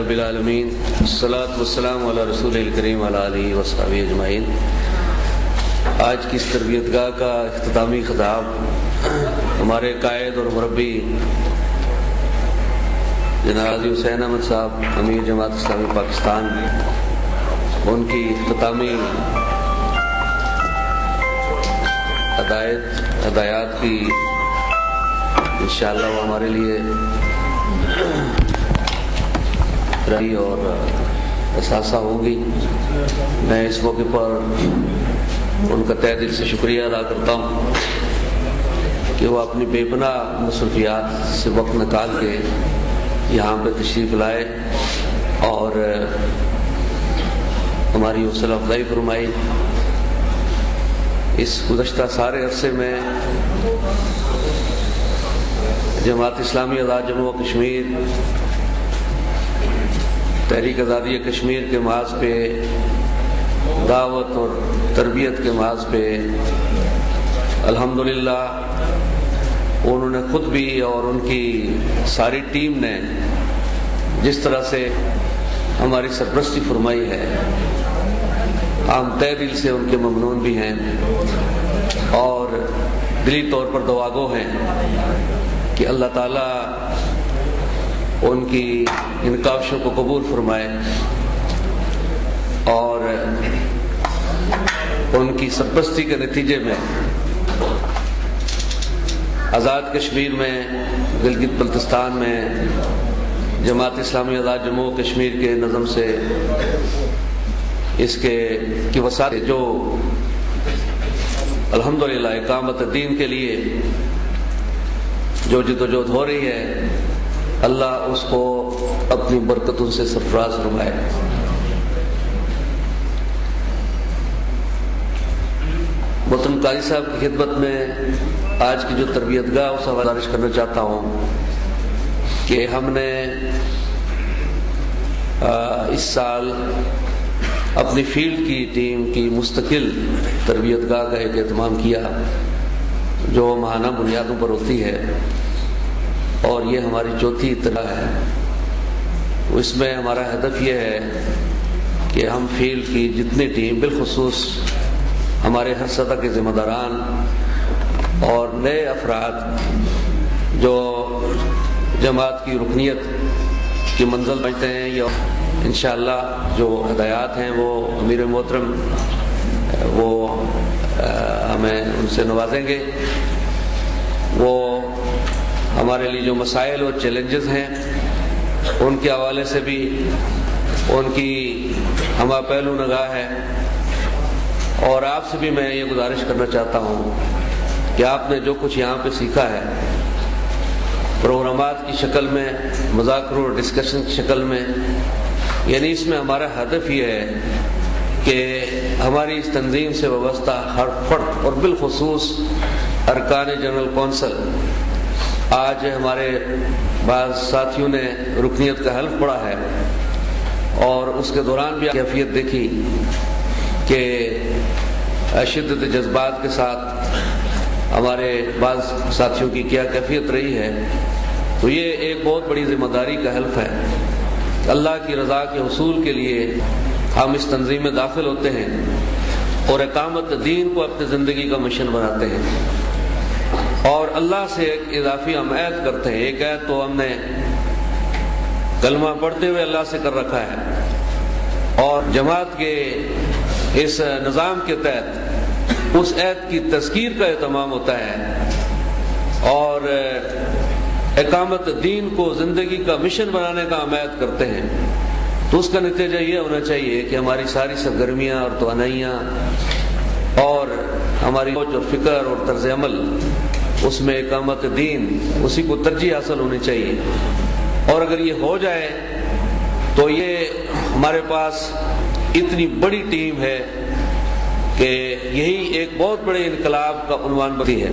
رب العالمین والصلاة والسلام علی رسول الکریم وعلی آلہ وصحبہ اجمعین۔ آج کی اس تربیت گاہ کا اختتامی خطاب ہمارے قائد اور مربی جناب حاجی حسین احمد صاحب امیر جماعت اسلامی پاکستان، ان کی اختتامی ہدایات کی انشاءاللہ وہ ہمارے لیے رہی اور اثاثہ ہوگی۔ میں اس موقع پر ان کا تہہ دل سے شکریہ ادا کرتا ہوں کہ وہ اپنی بے پناہ مصروفیات سے وقت نکال کے یہاں پہ تشریف لائے اور ہماری حوصلہ افزائی فرمائی۔ اس گزشتہ سارے عرصے میں جماعت اسلامی آزاد جموں و کشمیر، تحریک آزادی کشمیر کے محاذ پہ، دعوت اور تربیت کے محاذ پہ الحمدللہ انہوں نے خود بھی اور ان کی ساری ٹیم نے جس طرح سے ہماری سرپرستی فرمائی ہے، ہم تہ دل سے ان کے ممنون بھی ہیں اور دلی طور پر دعاگو ہیں کہ اللہ تعالیٰ ان کی ان کاوشوں کو قبول فرمائے اور ان کی سرپرستی کے نتیجے میں آزاد کشمیر میں، گلگت بلتستان میں جماعت اسلامی آزاد جموں و کشمیر کے نظم سے اس کی وسعت جو الحمدللہ اقامت دین کے لیے جو جدوجہد ہو رہی ہے، اللہ اس کو اپنی برکتوں سے سرفراز فرمائے۔ محترم قاری صاحب کی خدمت میں آج کی جو تربیت گاہ اس حوالے سے کرنا چاہتا ہوں کہ ہم نے اس سال اپنی فیلڈ کی ٹیم کی مستقل تربیت گاہ کا ایک اہتمام کیا جو ماہانہ بنیادوں پر ہوتی ہے اور یہ ہماری چوتھی اطلاع ہے۔ اس میں ہمارا ہدف یہ ہے کہ ہم فیلڈ کی جتنی ٹیم، بالخصوص ہمارے ہر سطح کے ذمہ داران اور نئے افراد جو جماعت کی رکنیت کی منزل پہنچتے ہیں، یا انشاءاللہ جو ہدایات ہیں وہ امیر محترم وہ ہمیں ان سے نوازیں گے، وہ ہمارے لیے جو مسائل اور چیلنجز ہیں ان کے حوالے سے بھی ان کی ہمہ پہلو نگاہ ہے۔ اور آپ سے بھی میں یہ گزارش کرنا چاہتا ہوں کہ آپ نے جو کچھ یہاں پہ سیکھا ہے، پروگرامات کی شکل میں، مذاکروں اور ڈسکشن کی شکل میں، یعنی اس میں ہمارا ہدف یہ ہے کہ ہماری اس تنظیم سے وابستہ ہر فرد اور بالخصوص ارکان جنرل کونسل، آج ہمارے بعض ساتھیوں نے رکنیت کا حلف پڑھا ہے اور اس کے دوران بھی کیفیت دیکھی کہ شدت جذبات کے ساتھ ہمارے بعض ساتھیوں کی کیا کیفیت رہی ہے، تو یہ ایک بہت بڑی ذمہ داری کا حلف ہے۔ اللہ کی رضا کے حصول کے لیے ہم اس تنظیم میں داخل ہوتے ہیں اور اقامت دین کو اپنی زندگی کا مشن بناتے ہیں اور اللہ سے ایک اضافی ہم عہد کرتے ہیں۔ ایک عہد تو ہم نے کلمہ پڑھتے ہوئے اللہ سے کر رکھا ہے اور جماعت کے اس نظام کے تحت اس عہد کی تذکیر کا اہتمام ہوتا ہے اور اقامت دین کو زندگی کا مشن بنانے کا ہم عہد کرتے ہیں، تو اس کا نتیجہ یہ ہونا چاہیے کہ ہماری ساری سرگرمیاں اور توانائیاں اور ہماری سوچ اور فکر اور طرز عمل اس میں اقامت دین، اسی کو ترجیح حاصل ہونی چاہیے۔ اور اگر یہ ہو جائے تو یہ ہمارے پاس اتنی بڑی ٹیم ہے کہ یہی ایک بہت بڑے انقلاب کا عنوان بنتی ہے۔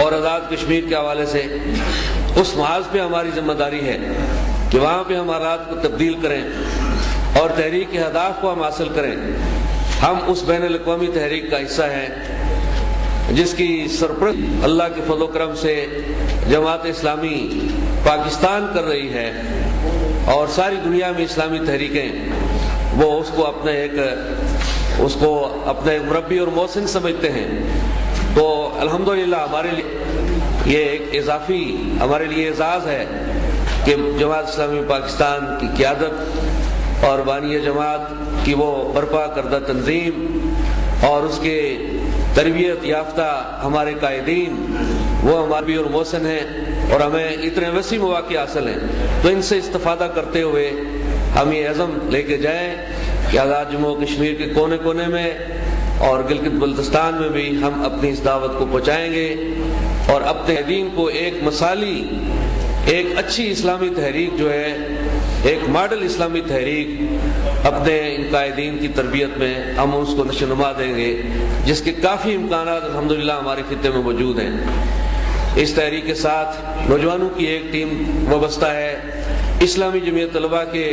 اور آزاد کشمیر کے حوالے سے اس محاذ پہ ہماری ذمہ داری ہے کہ وہاں پہ ہم حالات کو تبدیل کریں اور تحریک کے اہداف کو ہم حاصل کریں۔ ہم اس بین الاقوامی تحریک کا حصہ ہیں جس کی سرپرست اللہ کے فضل و کرم سے جماعت اسلامی پاکستان کر رہی ہے اور ساری دنیا میں اسلامی تحریکیں وہ اس کو اپنے مربی اور محسن سمجھتے ہیں. تو الحمدللہ ہمارے لیے یہ ایک اضافی ہمارے لیے اعزاز ہے کہ جماعت اسلامی پاکستان کی قیادت اور بانی جماعت کی وہ برپا کردہ تنظیم اور اس کے تربیت یافتہ ہمارے قائدین وہ ہمارے اور محسن ہیں اور ہمیں اتنے وسیع مواقع حاصل ہیں. تو ان سے استفادہ کرتے ہوئے ہم یہ عزم لے کے جائیں کہ آزاد جموں کشمیر کے کونے کونے میں اور گلگت بلتستان میں بھی ہم اپنی اس دعوت کو پہنچائیں گے اور اپنے دین کو ایک مثالی ایک اچھی اسلامی تحریک جو ہے ایک ماڈل اسلامی تحریک اپنے ان قائدین کی تربیت میں ہم اس کو نشوونما دیں گے جس کے کافی امکانات الحمدللہ ہمارے خطے میں موجود ہیں. اس تحریک کے ساتھ نوجوانوں کی ایک ٹیم وابستہ ہے. اسلامی جمعیت طلبہ کے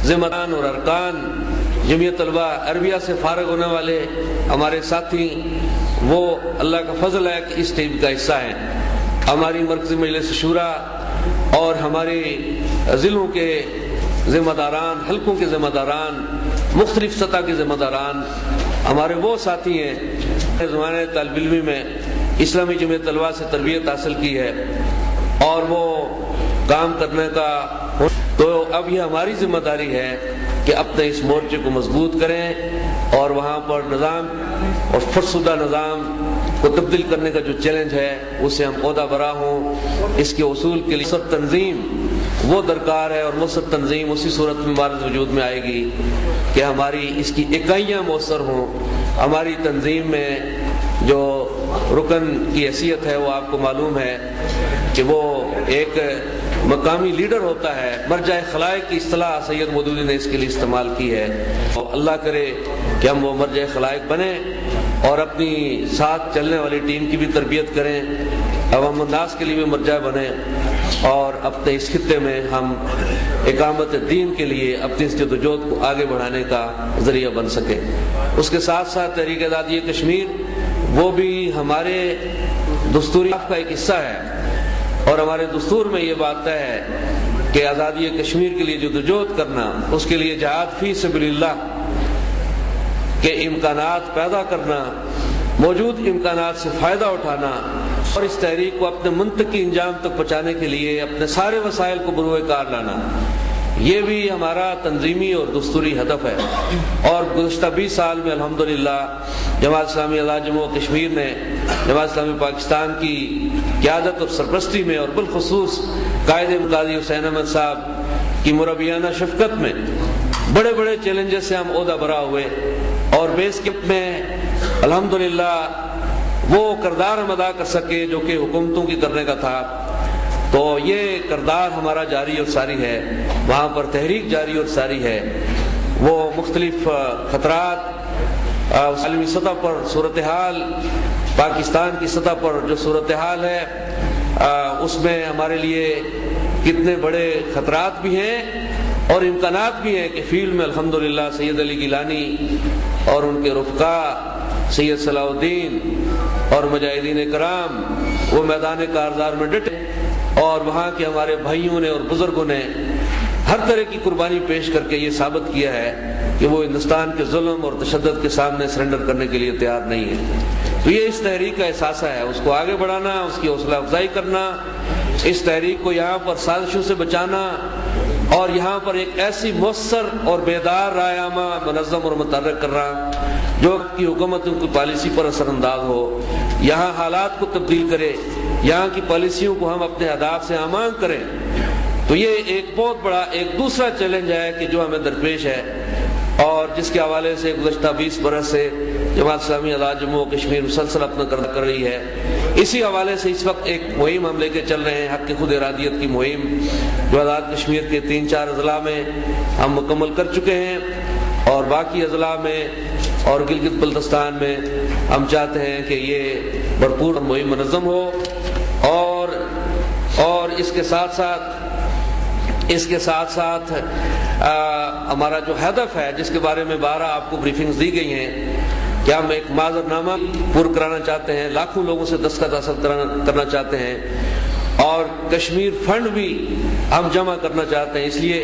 ذمہ دار اور ارکان جمعیت طلبہ عربیہ سے فارغ ہونے والے ہمارے ساتھی وہ اللہ کا فضل ہے کہ اس ٹیم کا حصہ ہیں. ہماری مرکزی مجلس شورا اور ہمارے ضلعوں کے ذمہ داران حلقوں کے ذمہ داران مختلف سطح کے ذمہ داران ہمارے وہ ساتھی ہیں زمانے طالب علمی میں اسلامی جمعیت طلبہ سے تربیت حاصل کی ہے اور وہ کام کرنے کا. تو اب یہ ہماری ذمہ داری ہے کہ اپنے اس مورچے کو مضبوط کریں اور وہاں پر نظام اور فرسودہ نظام کو تبدیل کرنے کا جو چیلنج ہے اسے ہم عہدہ برا ہوں. اس کے اصول کے لیے مؤثر تنظیم وہ درکار ہے اور مؤثر تنظیم اسی صورت میں ہمارے وجود میں آئے گی کہ ہماری اس کی اکائیاں مؤثر ہوں. ہماری تنظیم میں جو رکن کی حیثیت ہے وہ آپ کو معلوم ہے کہ وہ ایک مقامی لیڈر ہوتا ہے. مرجع خلائق کی اصطلاح سید مودودی نے اس کے لیے استعمال کی ہے. اور اللہ کرے کہ ہم وہ مرجع خلائق بنیں اور اپنی ساتھ چلنے والی ٹیم کی بھی تربیت کریں, عوام الناس کے لیے بھی مرجع بنیں اور اپنے اس خطے میں ہم اقامت دین کے لیے اپنی اس جدوجہد کو آگے بڑھانے کا ذریعہ بن سکیں. اس کے ساتھ ساتھ تحریک آزادی کشمیر وہ بھی ہمارے دستوری کا ایک حصہ ہے اور ہمارے دستور میں یہ بات ہے کہ آزادی کشمیر کے لیے جدوجہد کرنا, اس کے لیے جہاد فی سبیل اللہ کے امکانات پیدا کرنا, موجود امکانات سے فائدہ اٹھانا اور اس تحریک کو اپنے منطقی انجام تک پہنچانے کے لیے اپنے سارے وسائل کو بروئے کار لانا, یہ بھی ہمارا تنظیمی اور دستوری ہدف ہے. اور گزشتہ 20 سال میں الحمدللہ جماعت اسلامی آزاد جموں کشمیر نے جماعت اسلامی پاکستان کی قیادت اور سرپرستی میں اور بالخصوص قائد قاضی حسین احمد صاحب کی مربیانہ شفقت میں بڑے بڑے چیلنجز سے ہم عہدہ برا ہوئے اور بیس کیمپ میں الحمدللہ وہ کردار ہم ادا کر سکے جو کہ حکومتوں کی کرنے کا تھا. تو یہ کردار ہمارا جاری اور ساری ہے, وہاں پر تحریک جاری اور ساری ہے. وہ مختلف خطرات عالمی سطح پر صورتحال, پاکستان کی سطح پر جو صورتحال ہے اس میں ہمارے لیے کتنے بڑے خطرات بھی ہیں اور امکانات بھی ہیں کہ فیلڈ میں الحمدللہ سید علی گیلانی اور ان کے رفقا سید صلاح الدین اور مجاہدین کرام وہ میدان کارزار میں ڈٹے اور وہاں کے ہمارے بھائیوں نے اور بزرگوں نے ہر طرح کی قربانی پیش کر کے یہ ثابت کیا ہے کہ وہ ہندوستان کے ظلم اور تشدد کے سامنے سرنڈر کرنے کے لیے تیار نہیں ہے. تو یہ اس تحریک کا احساسہ ہے, اس کو آگے بڑھانا, اس کی حوصلہ افزائی کرنا, اس تحریک کو یہاں پر سازشوں سے بچانا اور یہاں پر ایک ایسی مؤثر اور بیدار رائے عامہ منظم اور متحرک کرنا جو کی حکومتوں کی پالیسی پر اثر انداز ہو, یہاں حالات کو تبدیل کرے, یہاں کی پالیسیوں کو ہم اپنے اہداف سے آمانگ کریں. تو یہ ایک بہت بڑا ایک دوسرا چیلنج ہے کہ جو ہمیں درپیش ہے اور جس کے حوالے سے گزشتہ 20 برس سے جماعت اسلامی آزاد جموں کشمیر مسلسل اپنا کر رہی ہے. اسی حوالے سے اس وقت ایک مہم ہم لے کے چل رہے ہیں, حق کی خود ارادیت کی مہم, جو آزاد کشمیر کے 3-4 اضلاع میں ہم مکمل کر چکے ہیں اور باقی اضلاع میں اور گلگت بلتستان میں ہم چاہتے ہیں کہ یہ بھرپور مہم منظم ہو. اور اس کے ساتھ ساتھ ہمارا جو ہدف ہے جس کے بارے میں 12 آپ کو بریفنگز دی گئی ہیں کہ ہم ایک معذر نامہ پر کرانا چاہتے ہیں, لاکھوں لوگوں سے دستخط حاصل کرنا چاہتے ہیں اور کشمیر فنڈ بھی ہم جمع کرنا چاہتے ہیں، اس لیے